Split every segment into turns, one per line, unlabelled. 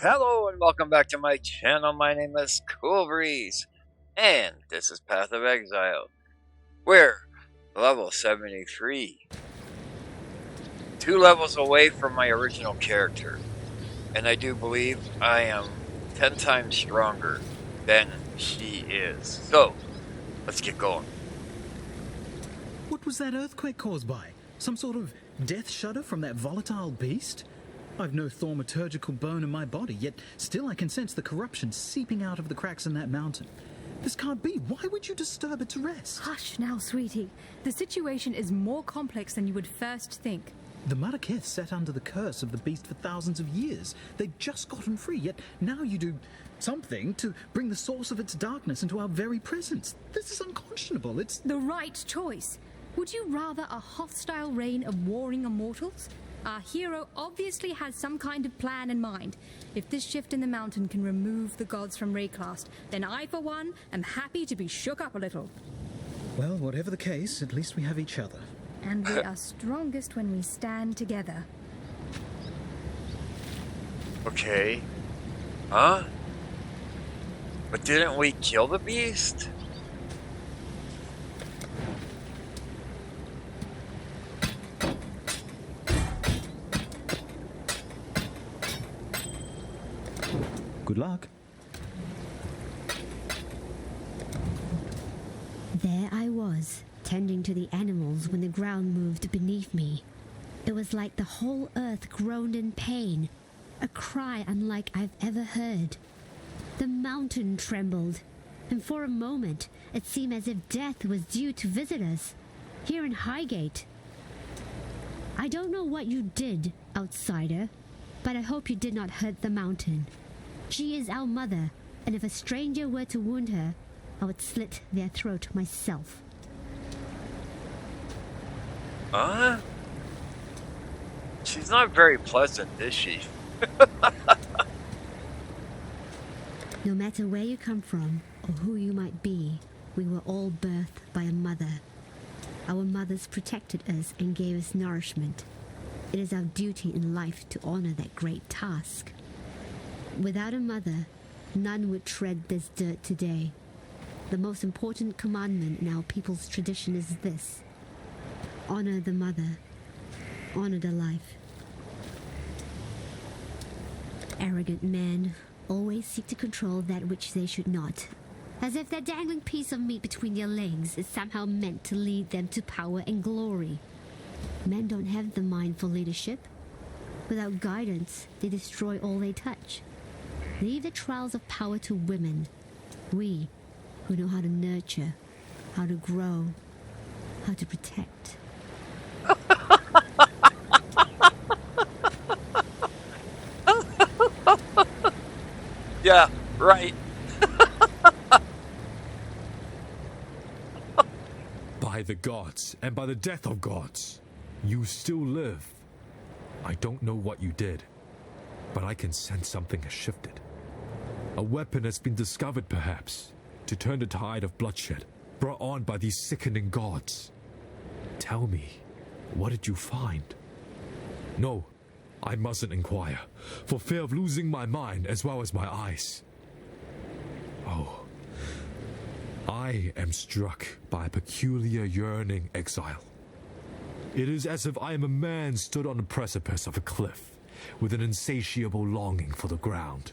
Hello and welcome back to my channel. My name is Cool Breeze, and this is Path of Exile. We're level 73. 2 levels away from my original character, and I do believe I am 10 times stronger than she is. So, let's get going.
What was that earthquake caused by? Some sort of death shudder from that volatile beast? I've no thaumaturgical bone in my body, yet still I can sense the corruption seeping out of the cracks in that mountain. This can't be. Why would you disturb it to rest?
Hush now, sweetie. The situation is more complex than you would first think.
The Maraketh sat under the curse of the beast for thousands of years. They'd just gotten free, yet now you do something to bring the source of its darkness into our very presence. This is unconscionable. It's
the right choice. Would you rather a hostile reign of warring immortals? Our hero obviously has some kind of plan in mind. If this shift in the mountain can remove the gods from Rayclast, then I, for one, am happy to be shook up a little.
Well, whatever the case, at least we have each other.
And we are strongest when we stand together.
Okay. Huh? But didn't we kill the beast?
Good luck.
There I was, tending to the animals when the ground moved beneath me. It was like the whole earth groaned in pain, a cry unlike I've ever heard. The mountain trembled, and for a moment it seemed as if death was due to visit us, here in Highgate. I don't know what you did, outsider, but I hope you did not hurt the mountain. She is our mother, and if a stranger were to wound her, I would slit their throat myself.
Huh? She's not very pleasant, is she?
No matter where you come from, or who you might be, we were all birthed by a mother. Our mothers protected us and gave us nourishment. It is our duty in life to honor that great task. Without a mother, none would tread this dirt today. The most important commandment in our people's tradition is this: honor the mother, honor the life. Arrogant men always seek to control that which they should not, as if that dangling piece of meat between their legs is somehow meant to lead them to power and glory. Men don't have the mind for leadership. Without guidance, they destroy all they touch. Leave the trials of power to women. We, who know how to nurture, how to grow, how to protect.
Yeah, right.
By the gods, and by the death of gods, you still live. I don't know what you did, but I can sense something has shifted. A weapon has been discovered, perhaps, to turn the tide of bloodshed brought on by these sickening gods. Tell me, what did you find? No, I mustn't inquire, for fear of losing my mind as well as my eyes. Oh, I am struck by a peculiar yearning, Exile. It is as if I am a man stood on the precipice of a cliff, with an insatiable longing for the ground.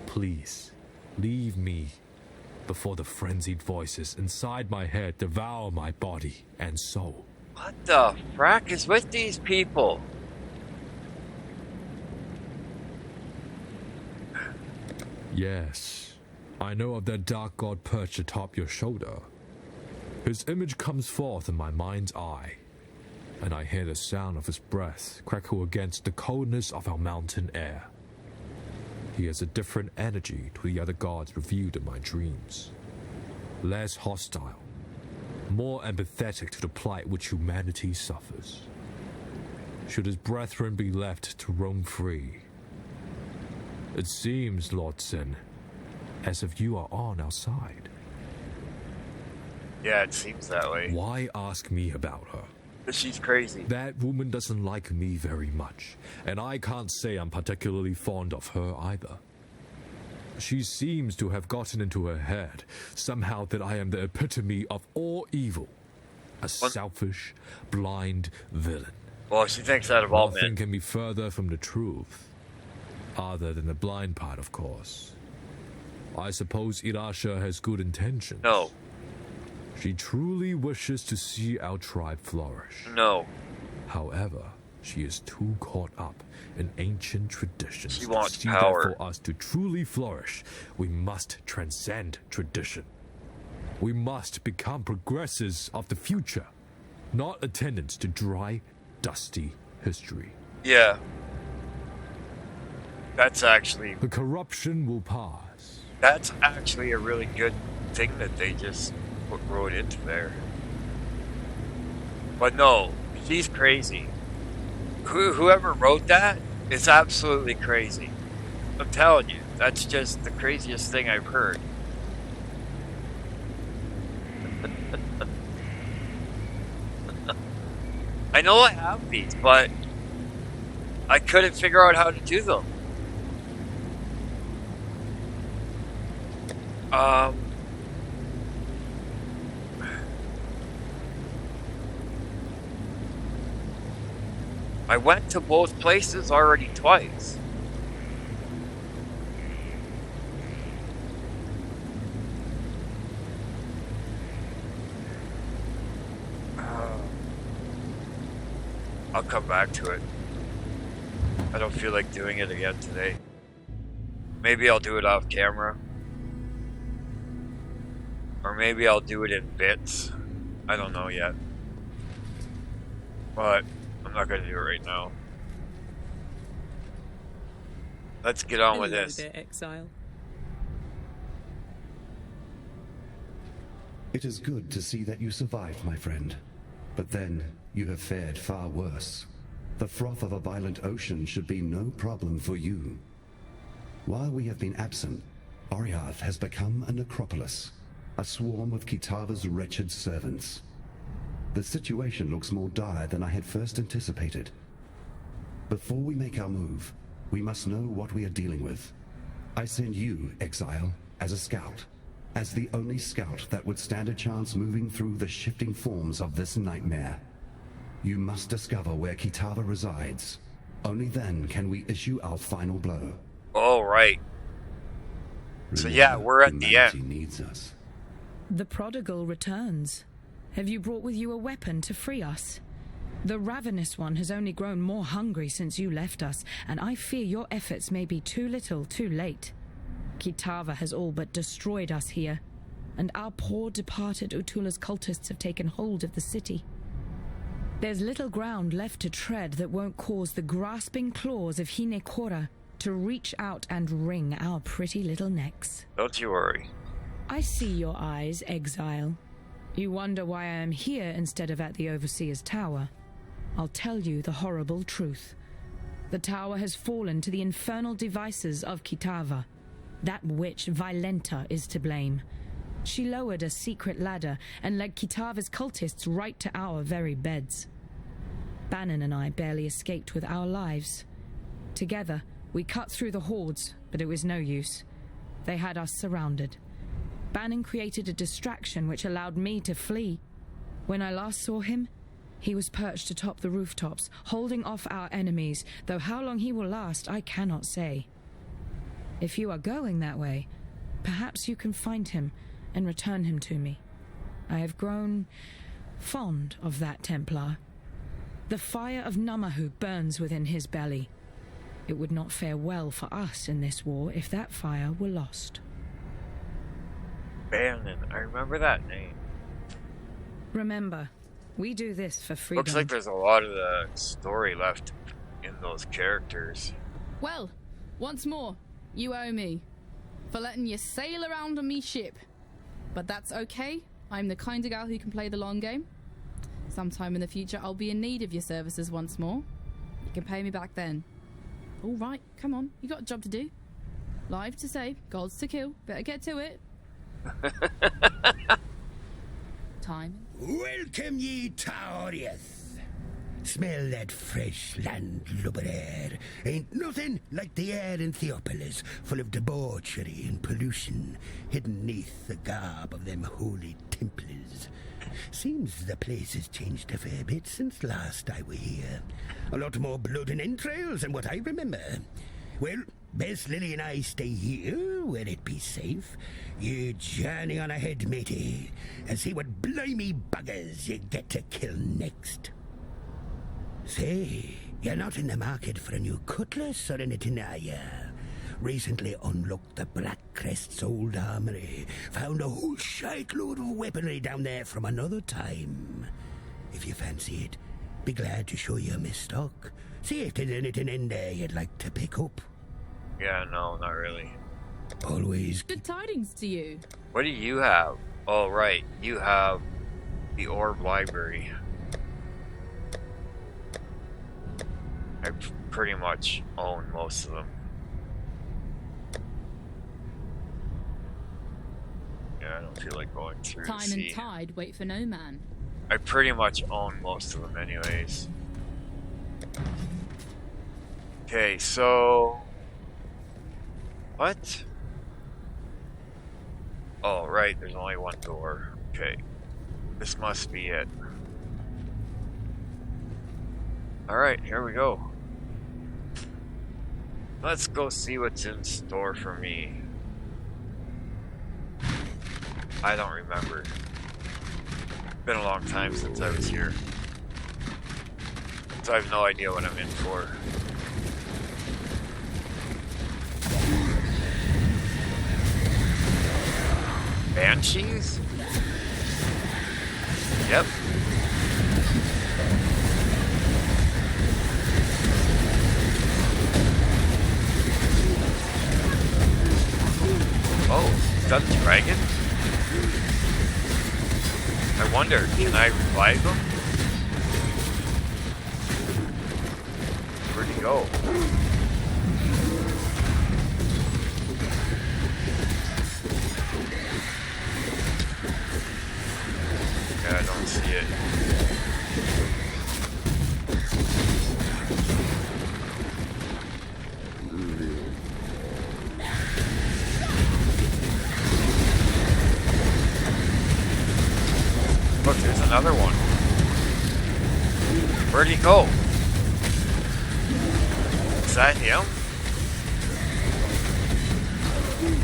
Please, leave me before the frenzied voices inside my head devour my body and soul.
What the frack is with these people?
Yes, I know of that dark god perched atop your shoulder. His image comes forth in my mind's eye, and I hear the sound of his breath crackle against the coldness of our mountain air. He has a different energy to the other gods revealed in my dreams. Less hostile, more empathetic to the plight which humanity suffers. Should his brethren be left to roam free? It seems, Lord Sin, as if you are on our side.
Yeah, it seems that way.
Why ask me about her?
She's crazy.
That woman doesn't like me very much, and I can't say I'm particularly fond of her either. She seems to have gotten into her head somehow that I am the epitome of all evil. A selfish, blind villain.
Well, she thinks that of all men.
Nothing can be further from the truth. Other than the blind part, of course. I suppose Irasha has good intentions.
No.
She truly wishes to see our tribe flourish.
No.
However, she is too caught up in ancient traditions
She wants
to see
power.
that for us to truly flourish, we must transcend tradition. We must become progressors of the future, not attendants to dry, dusty history.
Yeah. That's actually...
The corruption will pass.
That's actually a really good thing that they just wrote into there. But no, she's crazy. Whoever wrote that is absolutely crazy. I'm telling you, that's just the craziest thing I've heard. I know I have these, but I couldn't figure out how to do them. I went to both places already twice. I'll come back to it. I don't feel like doing it again today. Maybe I'll do it off camera. Or maybe I'll do it in bits. I don't know yet. But I'm not going to do it right now. Let's get on with
Hello
this.
there, Exile.
It is good to see that you survived, my friend. But then, you have fared far worse. The froth of a violent ocean should be no problem for you. While we have been absent, Oriath has become a necropolis, a swarm of Kitava's wretched servants. The situation looks more dire than I had first anticipated. Before we make our move, we must know what we are dealing with. I send you, Exile, as a scout. As the only scout that would stand a chance moving through the shifting forms of this nightmare. You must discover where Kitava resides. Only then can we issue our final blow.
All right. So yeah, we're at the
Humanity
end.
Needs us.
The prodigal returns. Have you brought with you a weapon to free us? The ravenous one has only grown more hungry since you left us, and I fear your efforts may be too little, too late. Kitava has all but destroyed us here, and our poor departed Utula's cultists have taken hold of the city. There's little ground left to tread that won't cause the grasping claws of Hinekora to reach out and wring our pretty little necks.
Don't you worry.
I see your eyes, Exile. You wonder why I am here instead of at the Overseer's Tower. I'll tell you the horrible truth. The tower has fallen to the infernal devices of Kitava. That witch, Violenta, is to blame. She lowered a secret ladder and led Kitava's cultists right to our very beds. Bannon and I barely escaped with our lives. Together, we cut through the hordes, but it was no use. They had us surrounded. Bannon created a distraction which allowed me to flee. When I last saw him, he was perched atop the rooftops, holding off our enemies, though how long he will last, I cannot say. If you are going that way, perhaps you can find him and return him to me. I have grown fond of that Templar. The fire of Namahu burns within his belly. It would not fare well for us in this war if that fire were lost.
Bannon, I remember that name.
Remember, we do this for freedom.
Looks like there's a lot of the story left in those characters.
Well, once more, you owe me for letting you sail around on me ship. But that's okay. I'm the kind of gal who can play the long game. Sometime in the future, I'll be in need of your services once more. You can pay me back then. All right, come on. You got a job to do. Lives to save, gods to kill. Better get to it. Time.
Welcome ye to Oriath. Smell that fresh landlubber air. Ain't nothing like the air in Theopolis, full of debauchery and pollution, hidden neath the garb of them holy templars. Seems the place has changed a fair bit since last I were here. A lot more blood and entrails than what I remember. Well, best Lily and I stay here, where it be safe. You journey on ahead, matey, and see what blimey buggers you get to kill next. Say, you're not in the market for a new cutlass or anything, are you? Recently unlocked the Black Crest's old armory. Found a whole shitload of weaponry down there from another time. If you fancy it, be glad to show you my stock. See if there's anything in there you'd like to pick up.
Yeah, no, not really.
Always.
Good tidings to you.
What do you have? Oh, right. You have the Orb Library. I pretty much own most of them. Yeah, I don't feel like going through
Time
to see.
and tide wait for no man.
I pretty much own most of them anyways. Okay, so... What? Oh, right, there's only one door. Okay. This must be it. Alright, here we go. Let's go see what's in store for me. I don't remember. Been a long time since I was here. So I have no idea what I'm in for. Banshees? Yep. Oh, is that a dragon? I wonder, can I revive him? Where'd he go? Yeah, I don't see it. Look, there's another one. Where'd he go? Is that him?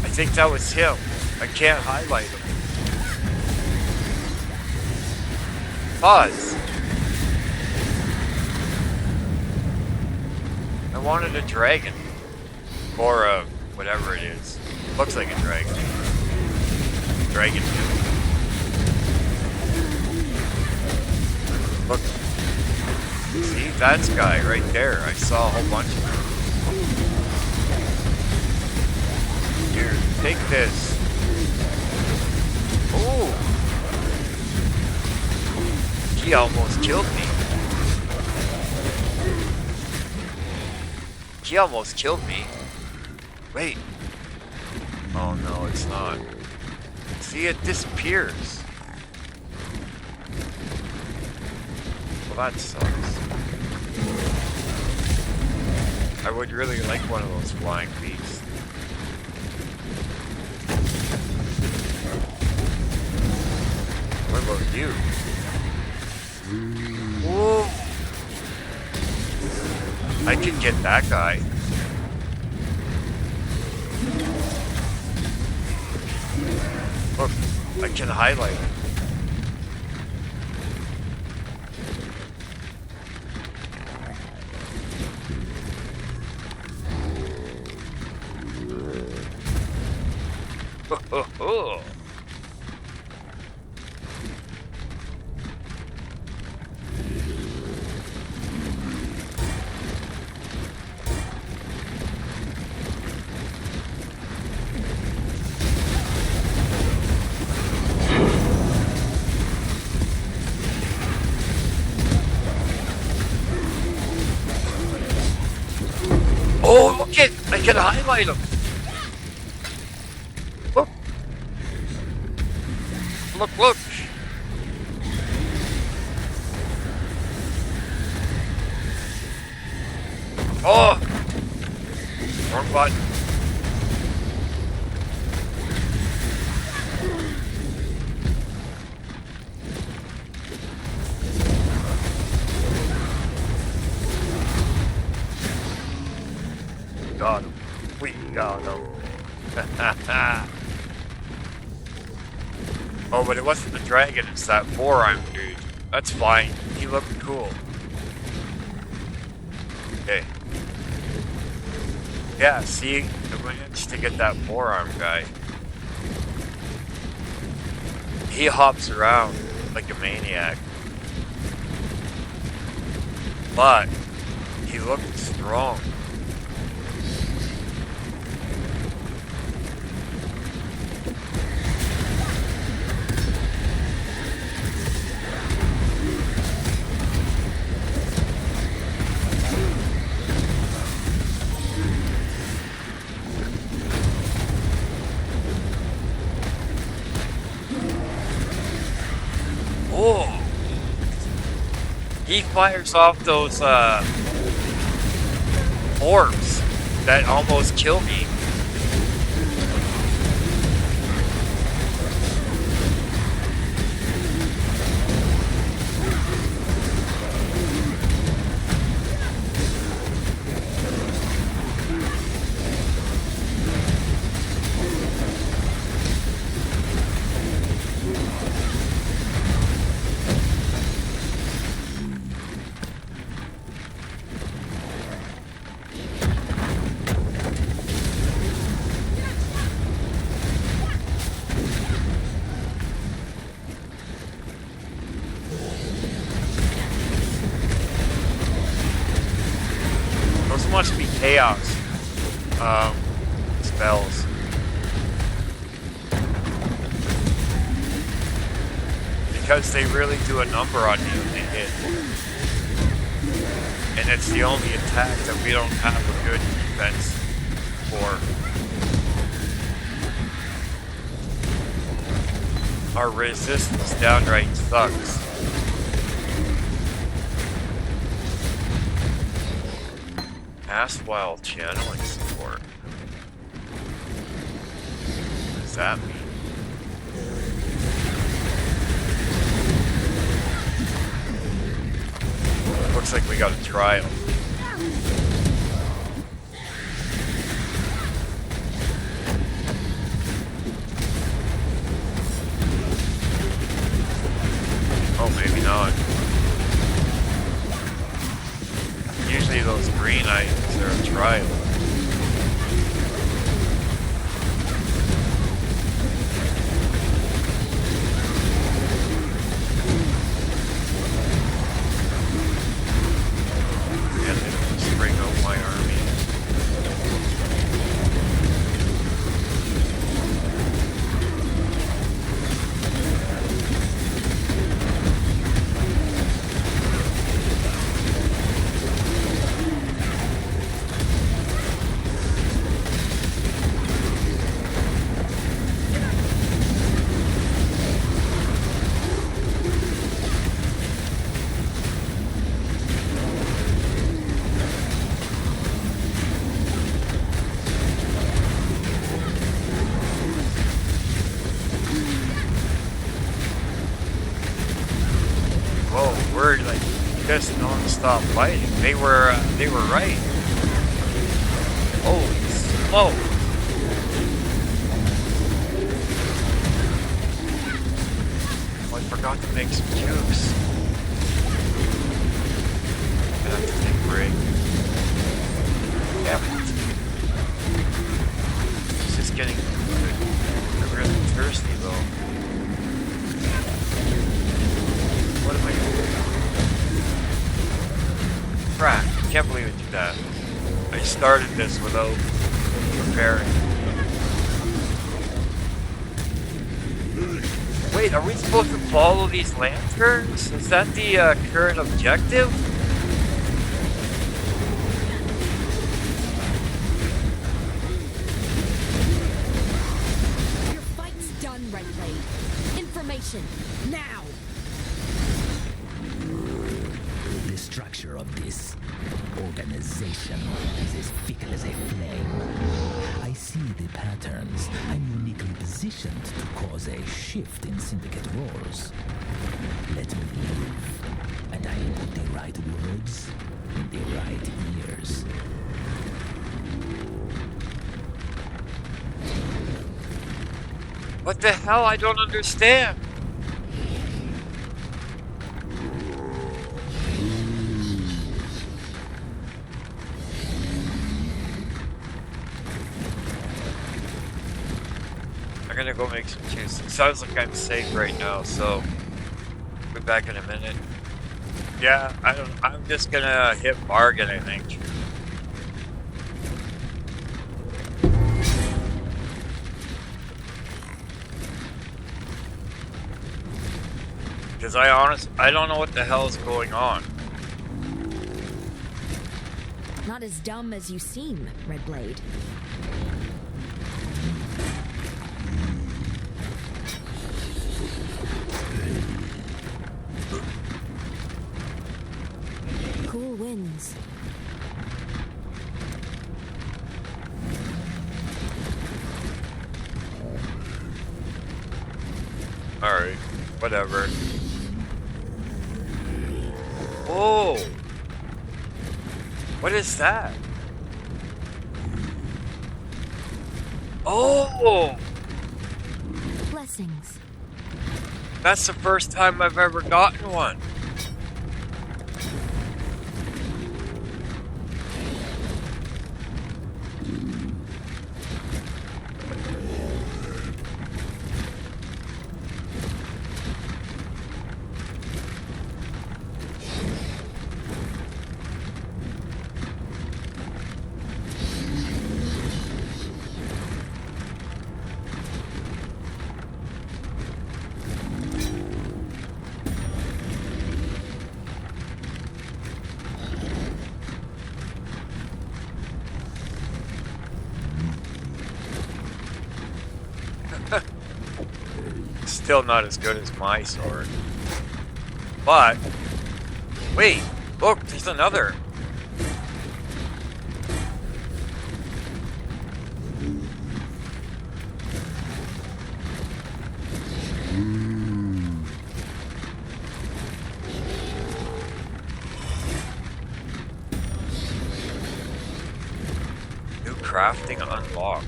I think that was him. I can't highlight him. Pause. I wanted a dragon. Or a whatever it is. Looks like a dragon. Dragon too. Look. See, that guy right there. I saw a whole bunch of them. Here, take this. Oh! He almost killed me. He almost killed me. Wait. Oh no, it's not. See, it disappears. Well, that sucks. I would really like one of those flying beasts. What about you? Whoa! I can get that guy. Look, I can highlight him. Ho ho ho! Oh, look it! I can highlight him! Look! Look, look! Oh! Wrong button. Got him. We got him. Oh, but it wasn't the dragon, it's that forearm dude. That's fine. He looked cool. Okay. Yeah, see? I managed to get that forearm guy. He hops around like a maniac. But he looked strong. Oh! He fires off those orbs that almost kill me. Must be chaos spells. Because they really do a number on you when they hit. And it's the only attack that we don't have a good defense for. Our resistance downright sucks. Cast while channeling support. What does that mean? Looks like we got a trial. Oh, maybe not. Usually those green items are a trial. And they don't just bring out my army. We're like just non-stop fighting. They were right. Holy smoke! Oh, I forgot to make some juice. I'm gonna have to take a break. Damn it! It's just getting good. I'm really thirsty though. What am I doing? Crap, I can't believe I did that. I started this without preparing. Wait, are we supposed to follow these lanterns? Is that the current objective?
Your fight's done, Red Blade. Information, now!
The structure of this
Organization is as fickle as a flame. I see the patterns. I'm uniquely positioned to cause a shift in syndicate roles. Let me live, and I will put the right words in the right ears.
What the hell? I don't understand. I'm gonna go make some juice. It sounds like I'm safe right now, so be back in a minute. Yeah, I'm just gonna hit bargain, I think. Because I don't know what the hell is going on.
Not as dumb as you seem, Redblade. Cool winds.
Alright, whatever. Oh! What is that? Oh!
Blessings.
That's the first time I've ever gotten one. Still not as good as my sword. But, wait, look, there's another. New crafting unlocked.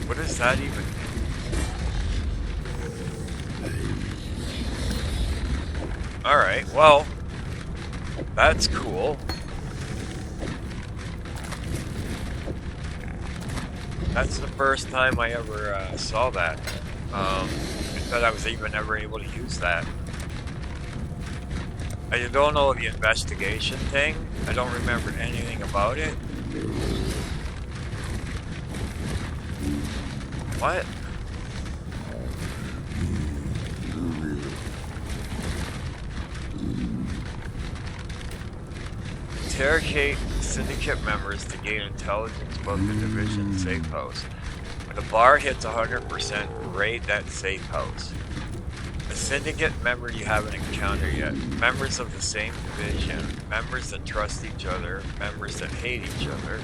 What does that even mean? Alright, well, that's cool. That's the first time I ever saw that. I thought I was even ever able to use that. I don't know the investigation thing. I don't remember anything about it. What? Interrogate syndicate members to gain intelligence about the division safe house. When the bar hits 100%, raid that safe house. A syndicate member you haven't encountered yet. Members of the same division. Members that trust each other. Members that hate each other.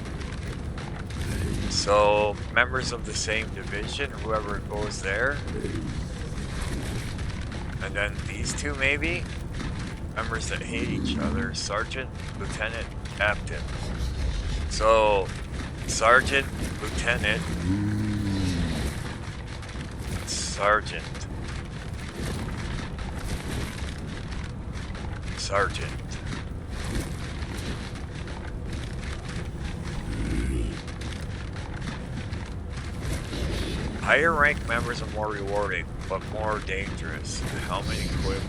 So, members of the same division, whoever goes there. And then these two maybe? Members that hate each other. Sergeant, Lieutenant, Captain. So, Sergeant, Lieutenant, Sergeant. Sergeant. Higher rank members are more rewarding, but more dangerous. Helmet equipped.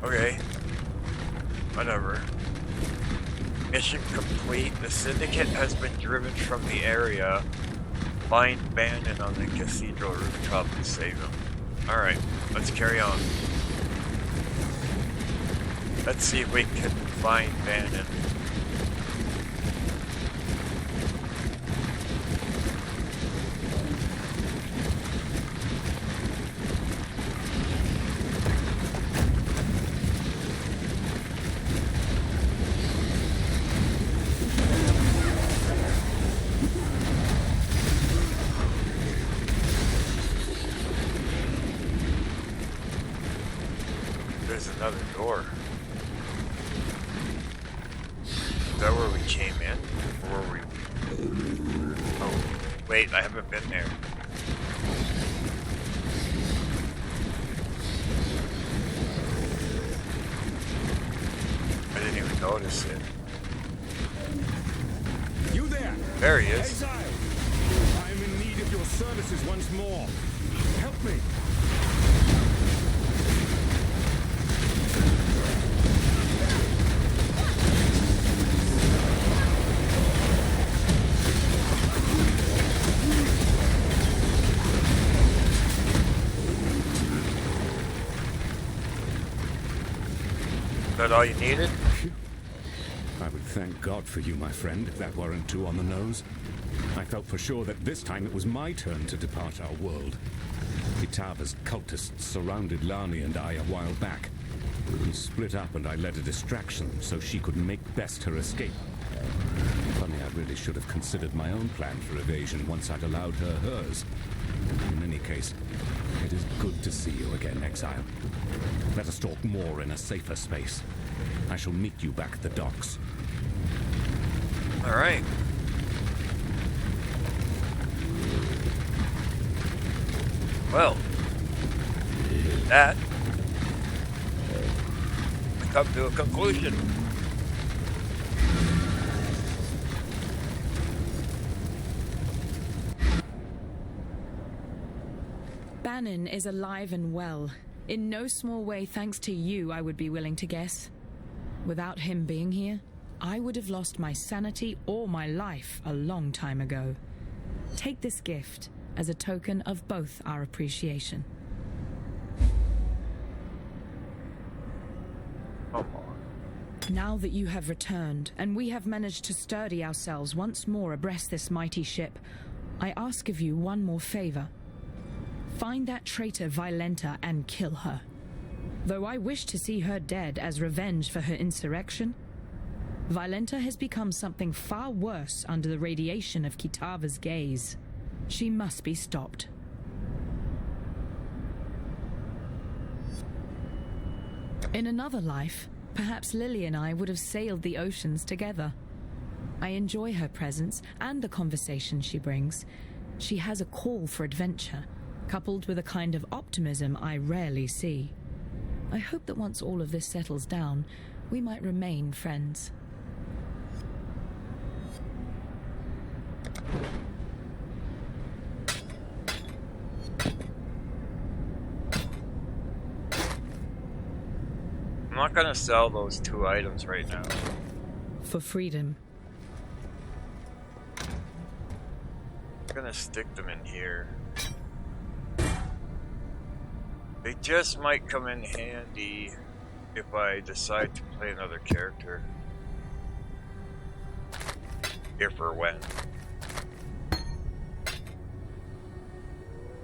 Okay. Whatever. Mission complete. The syndicate has been driven from the area. Find Bannon on the cathedral rooftop and save him. Alright, let's carry on. Let's see if we can find Bannon. there's another door. Is that where we came in? Or were we... Oh, wait, I haven't been there. I didn't even notice it.
You there?
There he is.
Exile! I am in need of your services once more. Help me.
Is that all you needed?
I would thank God for you, my friend, if that weren't too on the nose. I felt for sure that this time it was my turn to depart our world. Kitava's cultists surrounded Lani and I a while back. We split up and I led a distraction so she could make best her escape. Funny, I really should have considered my own plan for evasion once I'd allowed her hers. In any case, it is good to see you again, Exile. Let us talk more in a safer space. I shall meet you back at the docks.
All right. Well, that we come to a conclusion.
Bannon is alive and well. In no small way thanks to you, I would be willing to guess. Without him being here, I would have lost my sanity or my life a long time ago. Take this gift as a token of both our appreciation.
Come on.
Now that you have returned, and we have managed to sturdy ourselves once more abreast this mighty ship, I ask of you one more favor. Find that traitor Violenta and kill her. Though I wish to see her dead as revenge for her insurrection, Violenta has become something far worse under the radiation of Kitava's gaze. She must be stopped. In another life, perhaps Lily and I would have sailed the oceans together. I enjoy her presence and the conversation she brings. She has a call for adventure, coupled with a kind of optimism I rarely see. I hope that once all of this settles down, we might remain friends.
I'm not gonna sell those 2 items right now.
For freedom.
I'm gonna stick them in here. They just might come in handy if I decide to play another character. If or when.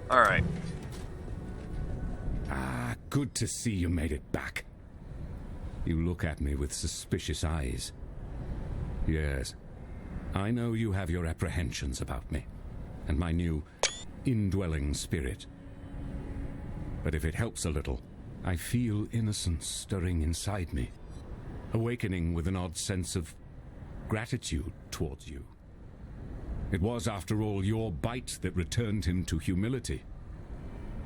Alright.
Ah, good to see you made it back. You look at me with suspicious eyes. Yes, I know you have your apprehensions about me, and my new indwelling spirit. But if it helps a little, I feel innocence stirring inside me, awakening with an odd sense of gratitude towards you. It was, after all, your bite that returned him to humility,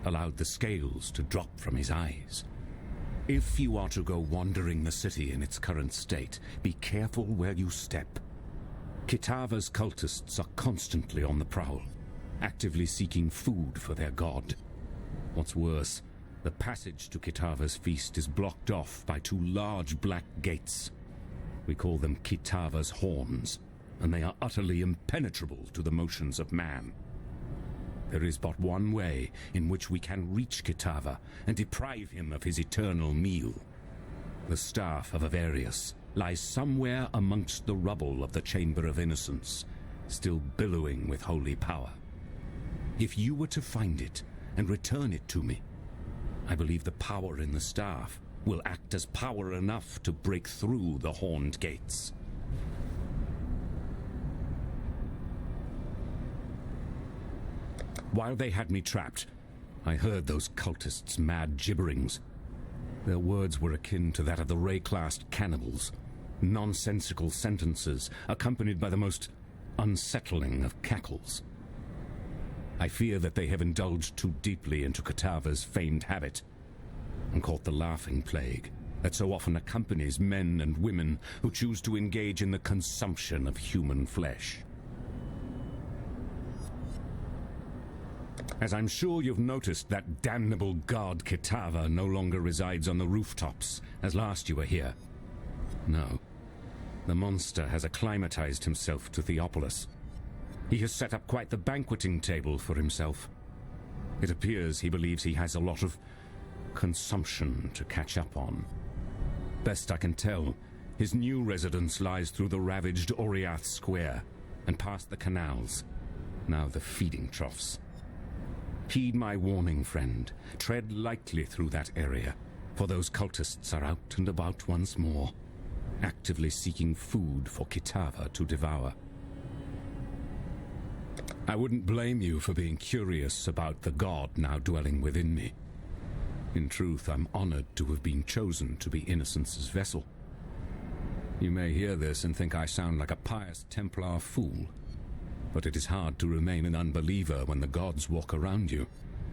allowed the scales to drop from his eyes. If you are to go wandering the city in its current state, be careful where you step. Kitava's cultists are constantly on the prowl, actively seeking food for their god. What's worse, the passage to Kitava's feast is blocked off by 2 large black gates. We call them Kitava's horns, and they are utterly impenetrable to the motions of man. There is but one way in which we can reach Kitava and deprive him of his eternal meal. The staff of Avarius lies somewhere amongst the rubble of the Chamber of Innocence, still billowing with holy power. If you were to find it and return it to me, I believe the power in the staff will act as power enough to break through the horned gates. While they had me trapped, I heard those cultists' mad gibberings. Their words were akin to that of the Ray-classed cannibals. Nonsensical sentences, accompanied by the most unsettling of cackles. I fear that they have indulged too deeply into Kitava's famed habit, and caught the laughing plague that so often accompanies men and women who choose to engage in the consumption of human flesh. As I'm sure you've noticed, that damnable god Kitava no longer resides on the rooftops, as last you were here. No. The monster has acclimatized himself to Theopolis. He has set up quite the banqueting table for himself. It appears he believes he has a lot of consumption to catch up on. Best I can tell, his new residence lies through the ravaged Oriath Square and past the canals, now the feeding troughs. Heed my warning, friend. Tread lightly through that area, for those cultists are out and about once more, actively seeking food for Kitava to devour. I wouldn't blame you for being curious about the god now dwelling within me. In truth, I'm honored to have been chosen to be Innocence's vessel. You may hear this and think I sound like a pious Templar fool, but it is hard to remain an unbeliever when the gods walk around you,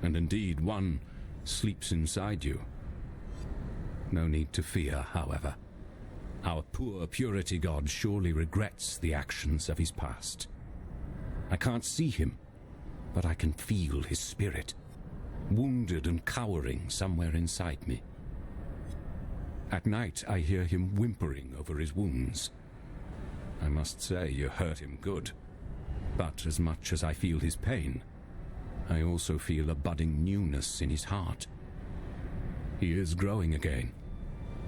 and indeed one sleeps inside you. No need to fear, however. Our poor purity god surely regrets the actions of his past. I can't see him, but I can feel his spirit, wounded and cowering somewhere inside me. At night, I hear him whimpering over his wounds. I must say you hurt him good. But as much as I feel his pain, I also feel a budding newness in his heart. He is growing again,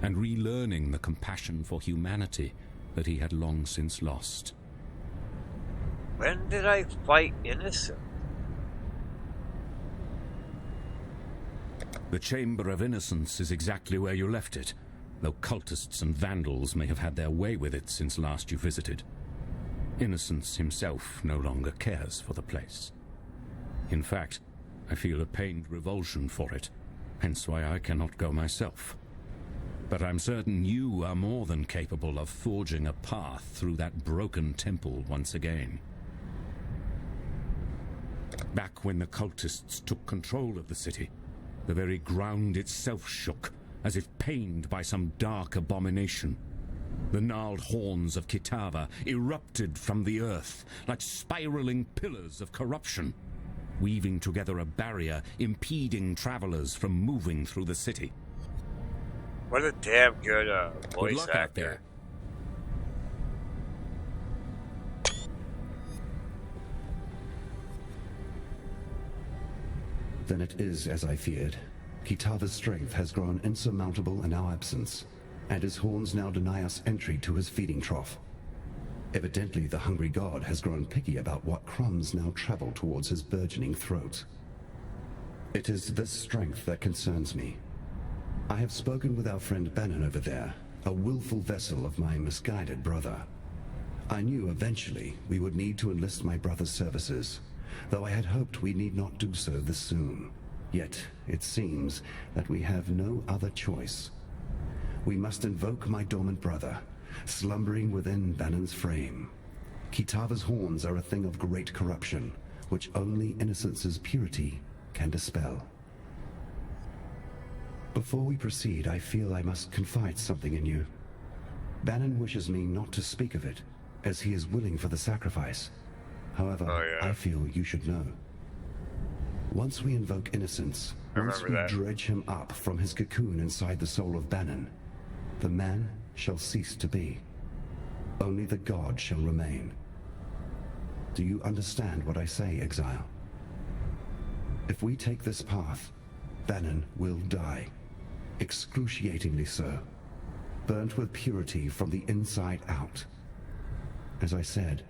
and relearning the compassion for humanity that he had long since lost.
When did I fight Innocent?
The Chamber of Innocence is exactly where you left it, though cultists and vandals may have had their way with it since last you visited. Innocence himself no longer cares for the place. In fact, I feel a pained revulsion for it, hence why I cannot go myself. But I'm certain you are more than capable of forging a path through that broken temple once again. Back when the cultists took control of the city, the very ground itself shook, as if pained by some dark abomination. The gnarled horns of Kitava erupted from the earth like spiraling pillars of corruption, weaving together a barrier impeding travelers from moving through the city.
What a damn good voice
Good luck
actor.
out there.
Then it is as I feared. Kitava's strength has grown insurmountable in our absence, and his horns now deny us entry to his feeding trough. Evidently, the hungry god has grown picky about what crumbs now travel towards his burgeoning throat. It is this strength that concerns me. I have spoken with our friend Bannon over there, a willful vessel of my misguided brother. I knew eventually we would need to enlist my brother's services, though I had hoped we need not do so this soon. Yet, it seems that we have no other choice. We must invoke my dormant brother, slumbering within Bannon's frame. Kitava's horns are a thing of great corruption, which only Innocence's purity can dispel. Before we proceed, I feel I must confide something in you. Bannon wishes me not to speak of it, as he is willing for the sacrifice. However, I feel you should know. Once we invoke Innocence, once we dredge him up from his cocoon inside the soul of Bannon, the man shall cease to be. Only the god shall remain. Do you understand what I say, Exile? If we take this path, Bannon will die. Excruciatingly so. Burnt with purity from the inside out. As I said,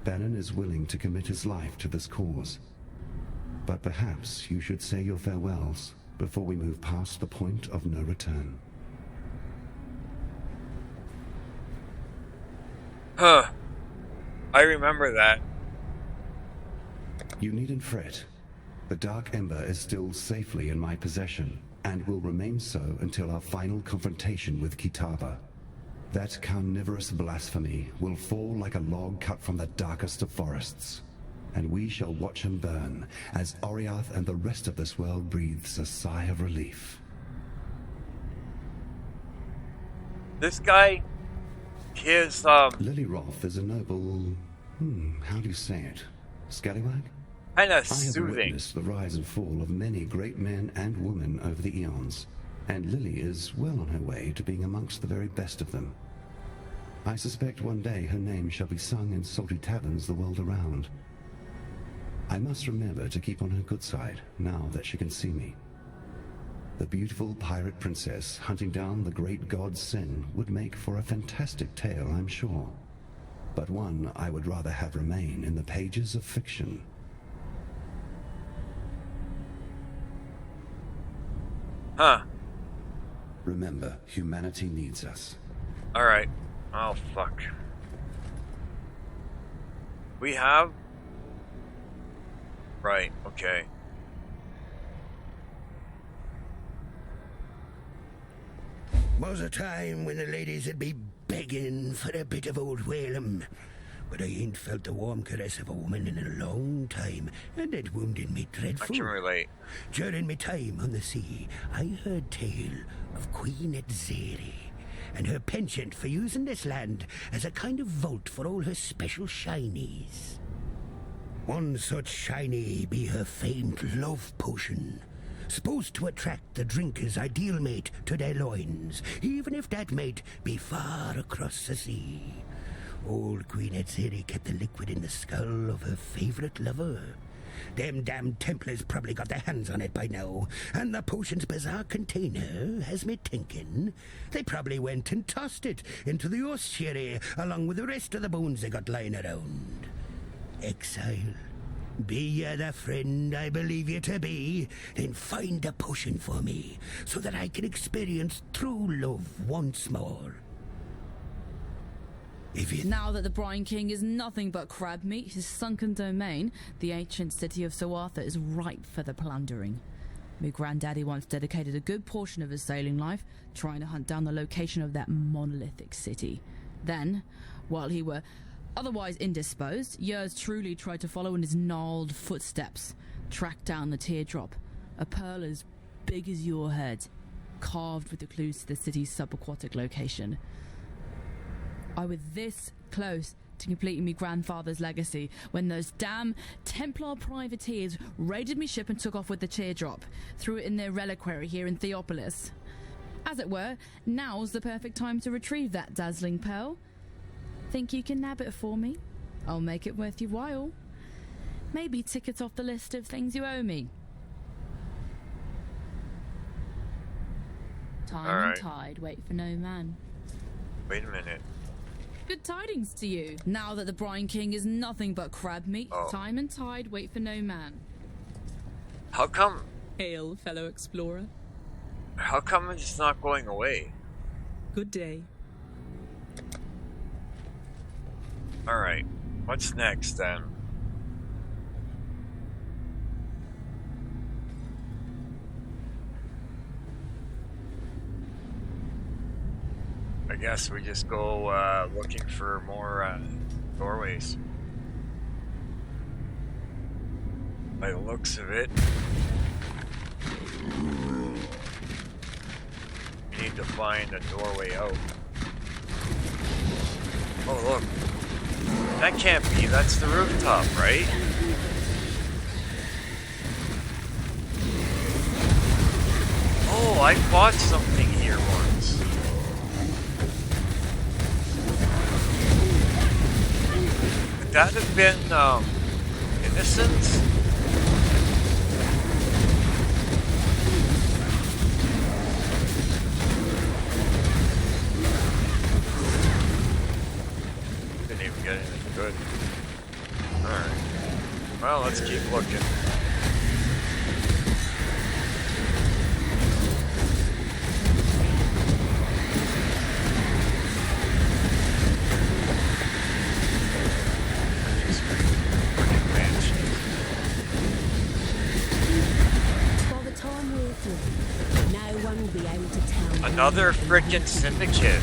Bannon is willing to commit his life to this cause. But perhaps you should say your farewells before we move past the point of no return.
Huh. I remember that.
You needn't fret. The Dark Ember is still safely in my possession, and will remain so until our final confrontation with Kitava. That carnivorous blasphemy will fall like a log cut from the darkest of forests, and we shall watch him burn as Oriath and the rest of this world breathes a sigh of relief.
This guy, his,
Lily Roth is a noble... how do you say it? Scallywag?
kind of
I have
soothing.
witnessed the rise and fall of many great men and women over the eons, and Lily is well on her way to being amongst the very best of them. I suspect one day her name shall be sung in salty taverns the world around. I must remember to keep on her good side, now that she can see me. The beautiful pirate princess hunting down the great god Sin would make for a fantastic tale, I'm sure, but one I would rather have remain in the pages of fiction.
Huh.
Remember, humanity needs us.
Alright. Oh, fuck. We have... Right, okay.
Was a time when the ladies would be begging for a bit of old Whalem. But I ain't felt the warm caress of a woman in a long time, and it wounded me dreadful.
I can relate.
During my time on the sea, I heard tale of Queen Exile and her penchant for using this land as a kind of vault for all her special shinies. One such shiny be her famed love potion, supposed to attract the drinker's ideal mate to their loins, even if that mate be far across the sea. Old Queen Exile kept the liquid in the skull of her favorite lover. Them damn Templars probably got their hands on it by now, and the potion's bizarre container has me thinking they probably went and tossed it into the ossuary along with the rest of the bones they got lying around. Exile, be ye the friend I believe you to be, then find a potion for me so that I can experience true love once more.
Now that the Brine King is nothing but crab meat, his sunken domain, the ancient city of Soartha, is ripe for the plundering. My granddaddy once dedicated a good portion of his sailing life trying to hunt down the location of that monolithic city. Then, while he were otherwise indisposed, yours truly tried to follow in his gnarled footsteps, track down the teardrop, a pearl as big as your head, carved with the clues to the city's subaquatic location. I was this close to completing my grandfather's legacy when those damn Templar privateers raided me ship and took off with the teardrop, threw it in their reliquary here in Theopolis. As it were, now's the perfect time to retrieve that dazzling pearl. Think you can nab it for me? I'll make it worth your while. Maybe tick it off the list of things you owe me. Time and tide wait for no man.
Wait a minute.
Good tidings to you. Now that the Brine King is nothing but crab meat, time and tide wait for no man.
How come?
Hail, fellow explorer.
How come it's not going away?
Good day.
Alright. What's next then? I guess we just go looking for more doorways. By the looks of it, we need to find a doorway out. Oh look, that can't be, that's the rooftop, right? Oh, I bought something here once. Could that have been, Innocence? Didn't even get anything good. Alright. Well, let's keep looking.
will be able to tell.
Another frickin' syndicate.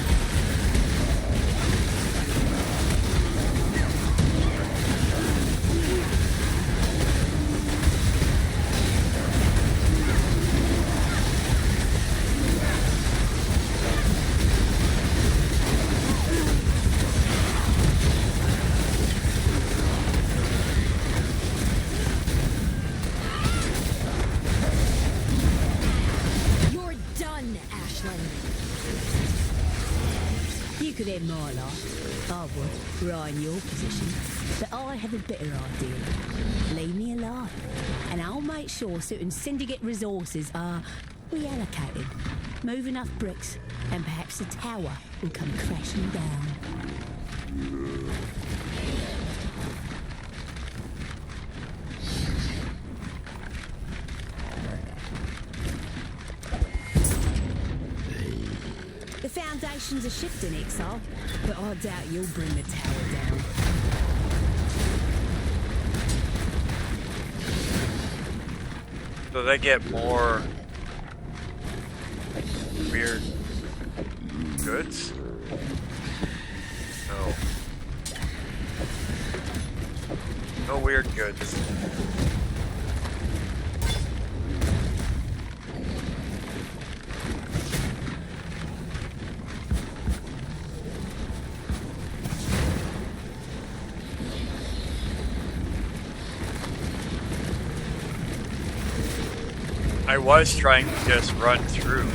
You could end my life. I would, were I in your position. But I have a better idea. Leave me alone, and I'll make sure certain syndicate resources are reallocated. Move enough bricks, and perhaps the tower will come crashing down. The foundations are shifting, Exile, but I doubt you'll bring the tower down.
So they get more weird goods? No. No weird goods. I was trying to just run through.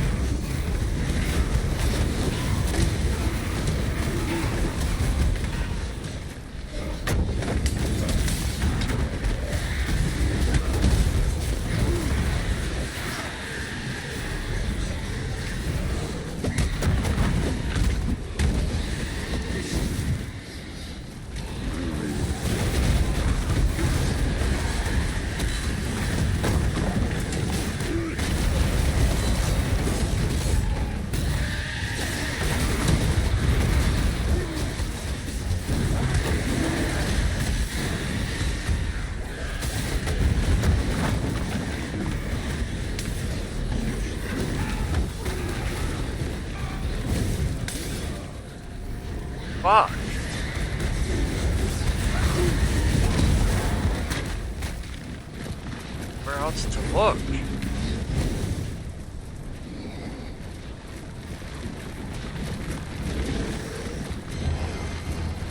Fuck. Where else to look? Did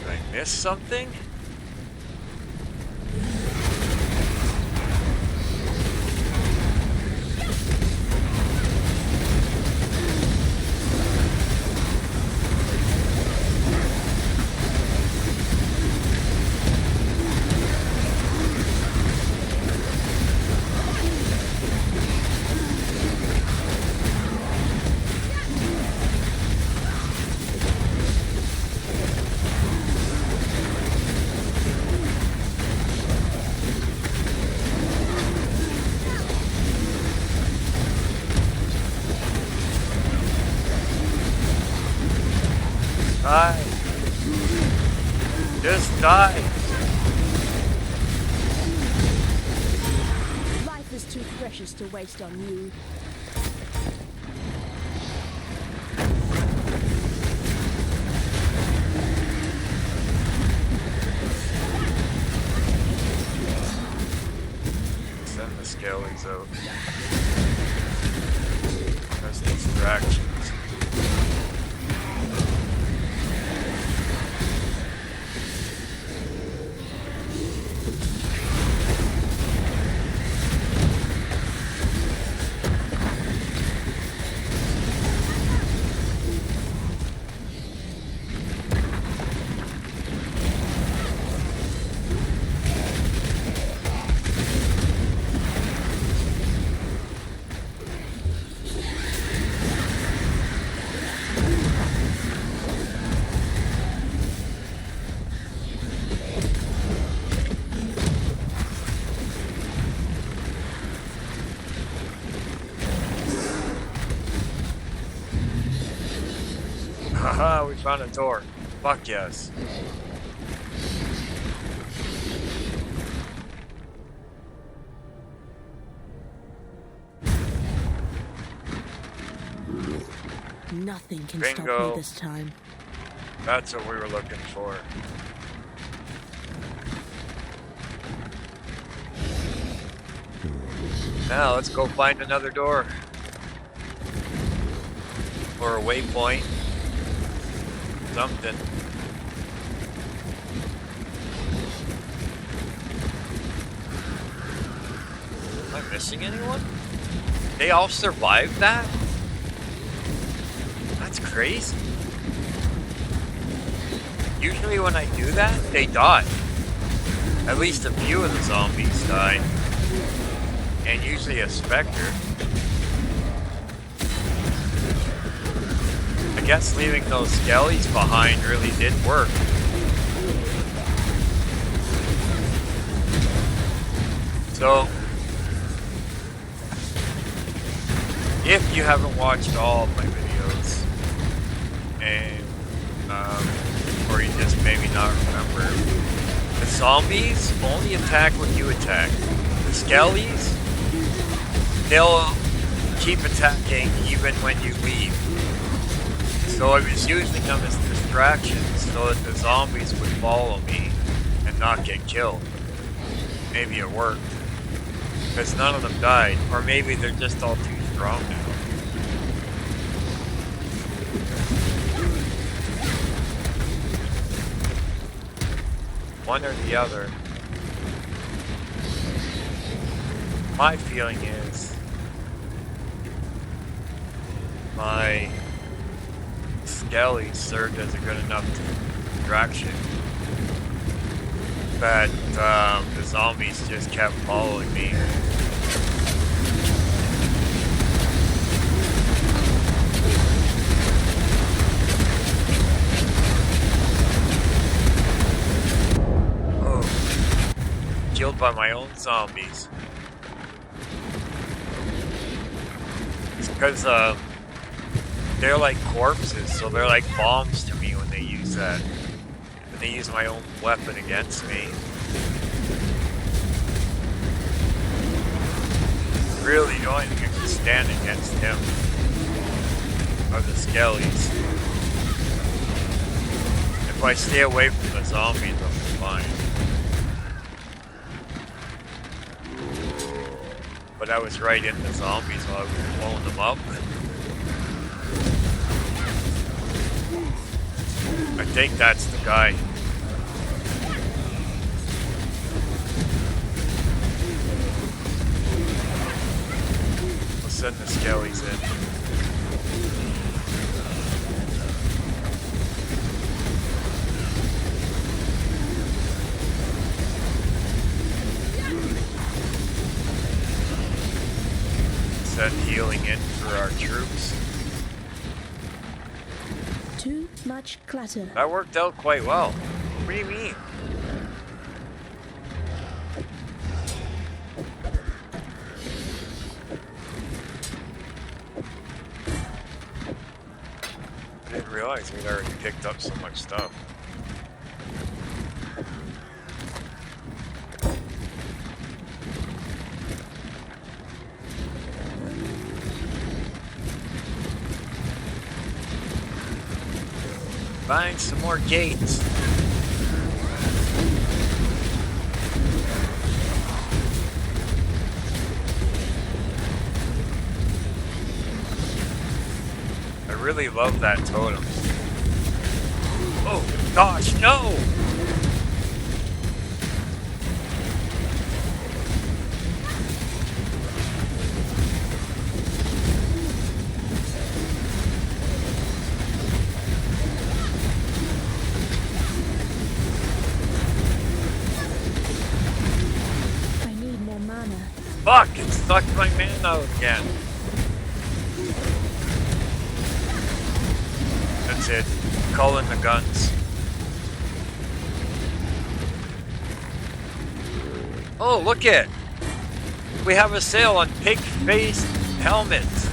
I miss something? Die. Just die.
Life is too precious to waste on you.
Send the scalies out. There's distractions. Haha, we found a door. Fuck yes.
Nothing can stop
Bingo.
me this time.
That's what we were looking for. Now let's go find another door. Or a waypoint. Something. Am I missing anyone? They all survived that? That's crazy. Usually when I do that, they die. At least a few of the zombies die. And usually a specter. I guess leaving those skellies behind really did work. So, if you haven't watched all of my videos, and or you just maybe not remember, the zombies only attack when you attack. The skellies, they'll keep attacking even when you leave. So I was using them as distractions so that the zombies would follow me and not get killed. Maybe it worked. Because none of them died. Or maybe they're just all too strong now. One or the other. My feeling is my skellies served as a good enough distraction that the zombies just kept following me. Oh, killed by my own zombies. It's because they're like corpses, so they're like bombs to me when they use that. When they use my own weapon against me. Really, the only thing I can stand against him are the skellies. If I stay away from the zombies, I'll be fine. But I was right in the zombies while I was blowing them up. I think that's the guy. We'll send the skellies in. Send healing in for our troops.
Too much clutter.
That worked out quite well. What do you mean? I didn't realize we'd already picked up so much stuff. Find some more gates. I really love that totem. Oh gosh, no! Fuck, it sucked my mana out again. That's it. Call in the guns. Oh, look it! We have a sale on pig-faced helmets.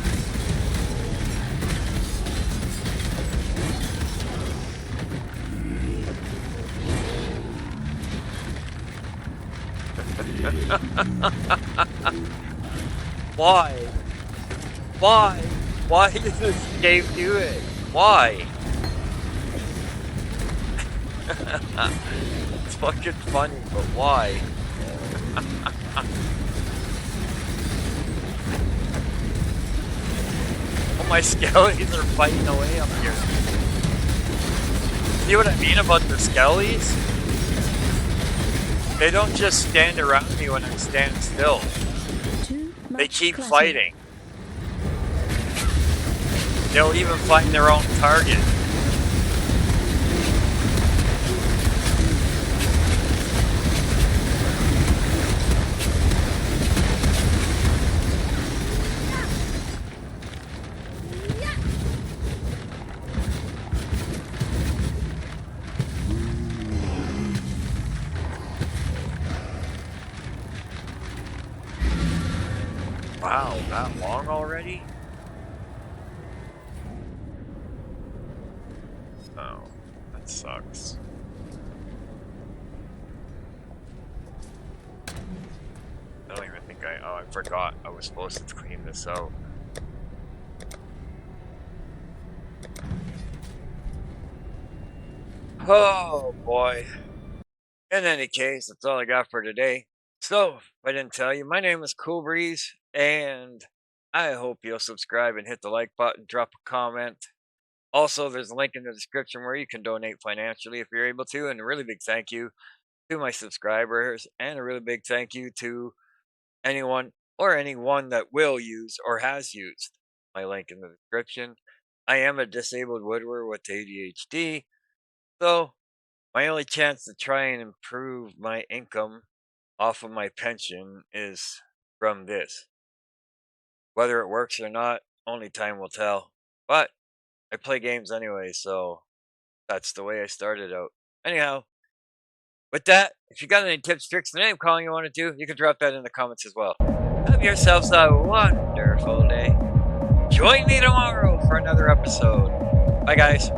Why? Why? Why does this game do it? Why? It's fucking funny, but why? Oh, my skellies are fighting away up here. See what I mean about the skellies? They don't just stand around me when I'm standing still. They keep fighting. They'll even find their own target. Wow, that long already? Oh, that sucks. I don't even think I forgot I was supposed to clean this out. Oh boy. In any case, that's all I got for today. So, if I didn't tell you, my name is Cool Breeze, and I hope you'll subscribe and hit the like button, drop a comment. Also, there's a link in the description where you can donate financially if you're able to, and a really big thank you to my subscribers, and a really big thank you to anyone that will use or has used my link in the description. I am a disabled widower with ADHD, so my only chance to try and improve my income off of my pension is from this. Whether it works or not, only time will tell. But I play games anyway, so that's the way I started out. Anyhow, with that, if you got any tips, tricks, and name calling you want to do, you can drop that in the comments as well. Have yourselves a wonderful day. Join me tomorrow for another episode. Bye, guys.